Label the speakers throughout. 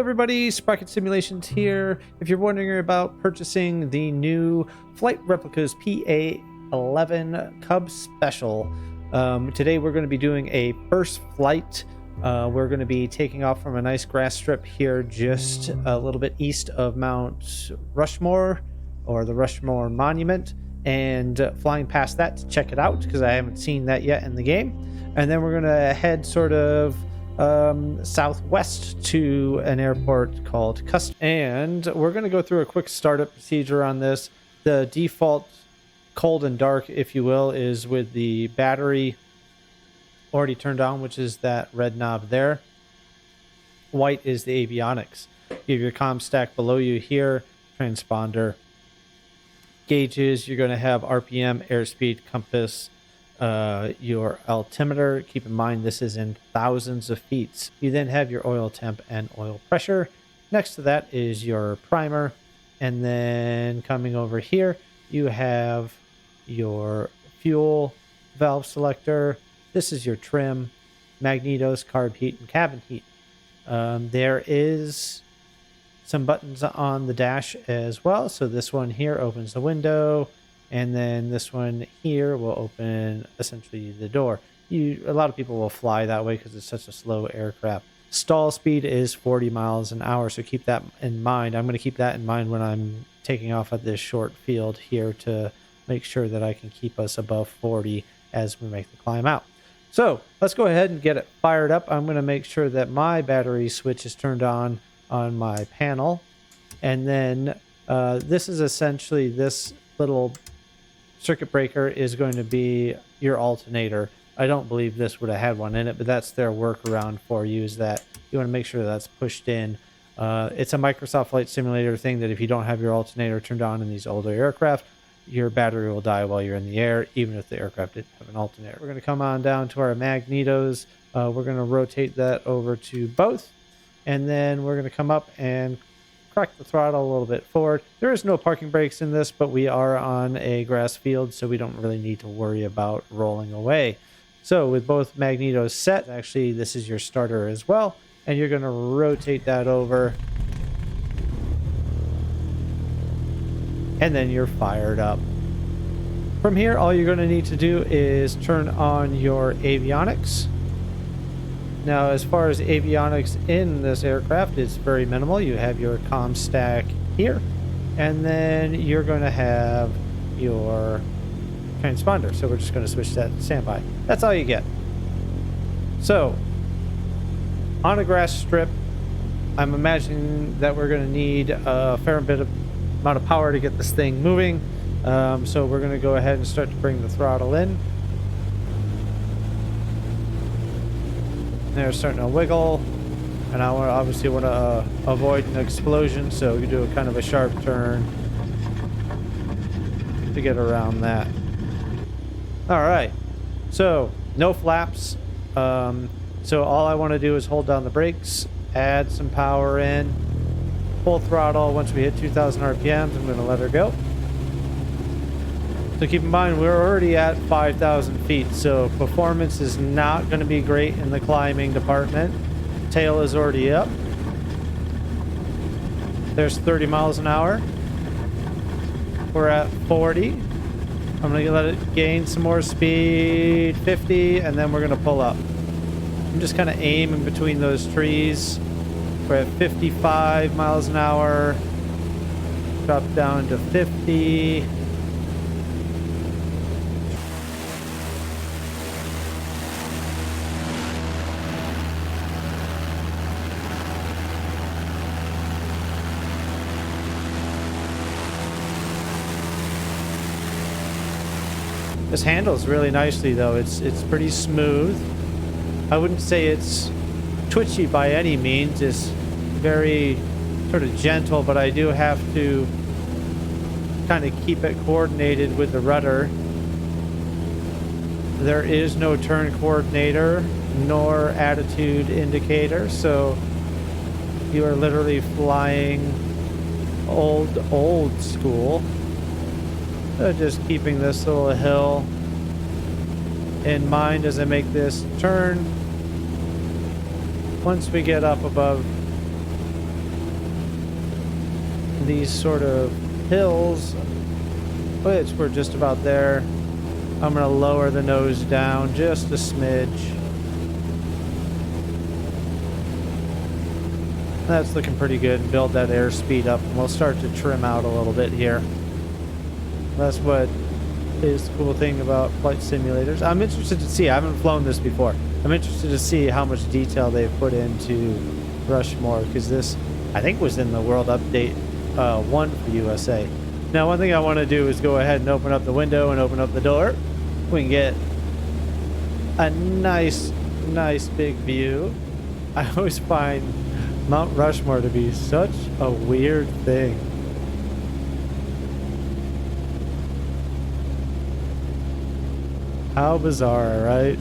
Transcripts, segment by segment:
Speaker 1: everybody, Sprocket Simulations here. If you're wondering about purchasing the new Flight Replicas PA-11 Cub Special, today we're going to be doing a first flight. We're going to be taking off from a nice grass strip here just a little bit east of Mount Rushmore, or the Rushmore Monument, and flying past that to check it out because I haven't seen that yet in the game. And then we're going to head sort of southwest to an airport called Custer, and we're going to go through a quick startup procedure on this. The default cold and dark, if you will, is with the battery already turned on, which is that red knob there. White is the avionics. You have your comm stack below you here, transponder, gauges. You're going to have RPM, airspeed, compass, your altimeter. Keep in mind this is in thousands of feet. You then have your oil temp and oil pressure. Next to that is your primer, and then coming over here you have your fuel valve selector. This is your trim, magnetos, carb heat, and cabin heat. There is some buttons on the dash as well. So this one here opens the window, and then this one here will open essentially the door. A lot of people will fly that way because it's such a slow aircraft. Stall speed is 40 miles an hour, so keep that in mind. I'm going to keep that in mind when I'm taking off at this short field here to make sure that I can keep us above 40 as we make the climb out. So let's go ahead and get it fired up. I'm going to make sure that my battery switch is turned on my panel. And then this is essentially, this little circuit breaker is going to be your alternator. I don't believe this would have had one in it, but that's their workaround for you, is that you want to make sure that's pushed in. It's a Microsoft Flight Simulator thing that if you don't have your alternator turned on in these older aircraft, your battery will die while you're in the air, even if the aircraft didn't have an alternator. We're going to come on down to our magnetos. We're going to rotate that over to both, and then we're going to come up and crack the throttle a little bit forward. There is no parking brakes in this, but we are on a grass field, so we don't really need to worry about rolling away. So with both magnetos set, actually this is your starter as well, and you're going to rotate that over, and then you're fired up. From here, all you're going to need to do is turn on your avionics. Now, as far as avionics in this aircraft, it's very minimal. You have your comm stack here, and then you're going to have your transponder. So we're just going to switch that to standby. That's all you get. So, on a grass strip, I'm imagining that we're going to need a fair amount of power to get this thing moving. So we're going to go ahead and start to bring the throttle in. They're starting to wiggle, and I obviously want to avoid an explosion, so we do a kind of a sharp turn to get around that. All right, so no flaps. So all I want to do is hold down the brakes, add some power in, full throttle. Once we hit 2,000 RPMs, I'm going to let her go. So keep in mind, we're already at 5,000 feet, so performance is not going to be great in the climbing department. Tail is already up. There's 30 miles an hour. We're at 40. I'm going to let it gain some more speed, 50, and then we're going to pull up. I'm just kind of aiming between those trees. We're at 55 miles an hour. Drop down to 50. This handles really nicely, though. It's pretty smooth. I wouldn't say it's twitchy by any means. It's very sort of gentle, but I do have to kind of keep it coordinated with the rudder. There is no turn coordinator nor attitude indicator, so you are literally flying old school. Just keeping this little hill in mind as I make this turn. Once we get up above these sort of hills, which we're just about there. I'm going to lower the nose down just a smidge. That's looking pretty good. Build that airspeed up, and we'll start to trim out a little bit here. That's what is the cool thing about flight simulators. I'm interested to see. I haven't flown this before. I'm interested to see how much detail they've put into Rushmore, because this, I think, was in the World Update 1 for USA. Now, one thing I want to do is go ahead and open up the window and open up the door. We can get a nice big view. I always find Mount Rushmore to be such a weird thing. How bizarre, right?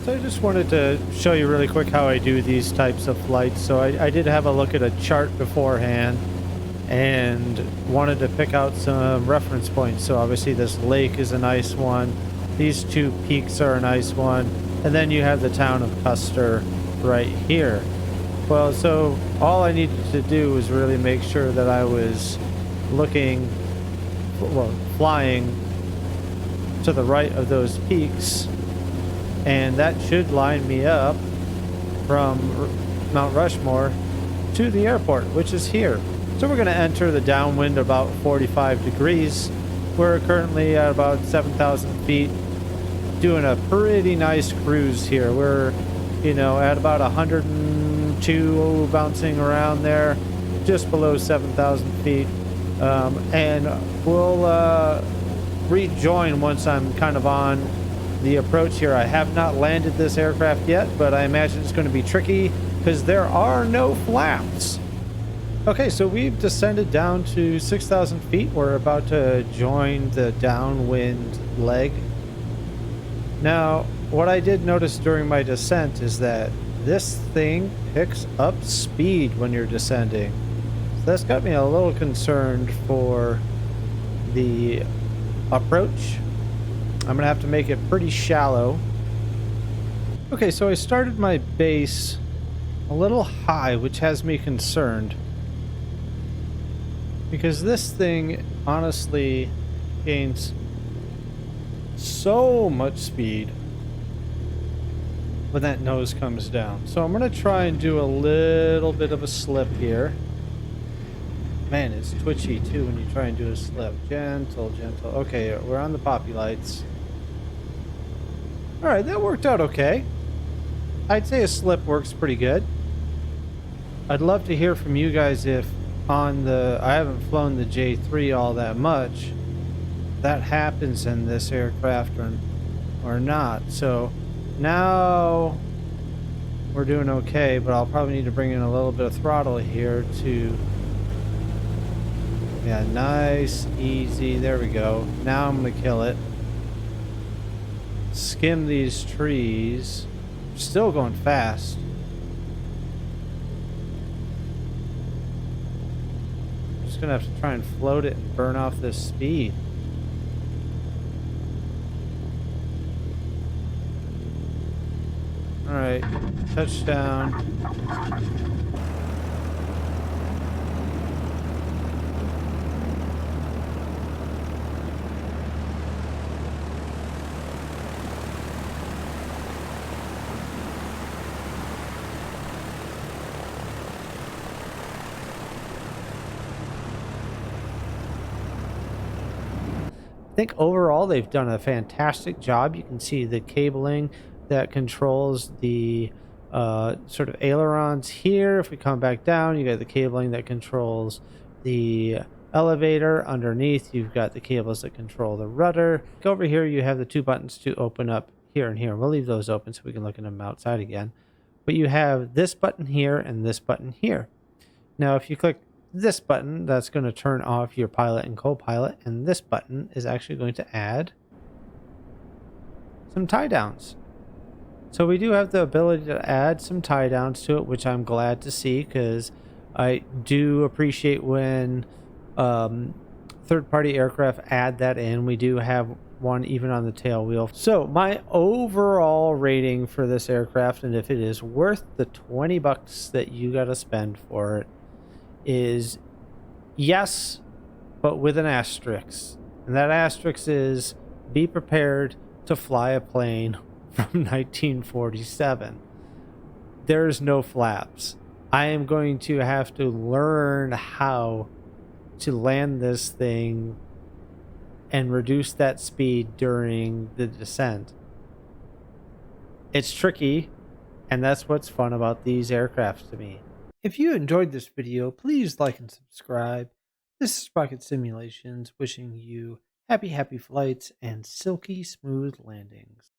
Speaker 1: So I just wanted to show you really quick how I do these types of flights. So I did have a look at a chart beforehand and wanted to pick out some reference points. So obviously this lake is a nice one. These two peaks are a nice one. And then you have the town of Custer right here. Well, so all I needed to do was really make sure that I was looking, well, flying to the right of those peaks, and that should line me up from Mount Rushmore to the airport, which is here. So we're going to enter the downwind about 45 degrees. We're currently at about 7,000 feet, doing a pretty nice cruise here. We're, you know, at about 102, bouncing around there, just below 7,000 feet. And we'll rejoin once I'm kind of on the approach here. I have not landed this aircraft yet, but I imagine it's going to be tricky because there are no flaps. Okay, so we've descended down to 6,000 feet. We're about to join the downwind leg. Now, what I did notice during my descent is that this thing picks up speed when you're descending. So that's got me a little concerned for the approach. I'm gonna have to make it pretty shallow. Okay, so I started my base a little high, which has me concerned, because this thing honestly gains so much speed when that nose comes down. So I'm gonna try and do a little bit of a slip here. Man, it's twitchy too when you try and do a slip. Gentle. Okay, we're on the poppy lights. All right, that worked out okay. I'd say a slip works pretty good. I'd love to hear from you guys if on the, I haven't flown the J3 all that much, that happens in this aircraft or not. So now we're doing okay, but I'll probably need to bring in a little bit of throttle here to, yeah, nice, easy, there we go. Now I'm gonna kill it. Skim these trees. Still going fast. I'm just gonna have to try and float it and burn off this speed. All right, touchdown. I think overall they've done a fantastic job. You can see the cabling that controls the sort of ailerons here. If we come back down, you got the cabling that controls the elevator. Underneath, you've got the cables that control the rudder. Over here, you have the two buttons to open up here and here. We'll leave those open so we can look at them outside again. But you have this button here and this button here. Now, if you click this button, that's going to turn off your pilot and co-pilot, and this button is actually going to add some tie downs. So we do have the ability to add some tie downs to it, which I'm glad to see, because I do appreciate when third-party aircraft add that in. We do have one even on the tail wheel. So my overall rating for this aircraft, and if it is worth the $20 that you got to spend for it, is yes, but with an asterisk. And that asterisk is be prepared to fly a plane from 1947. There's no flaps. I am going to have to learn how to land this thing and reduce that speed during the descent. It's tricky, and that's what's fun about these aircrafts to me. If you enjoyed this video, please like and subscribe. This is Rocket Simulations wishing you happy flights and silky smooth landings.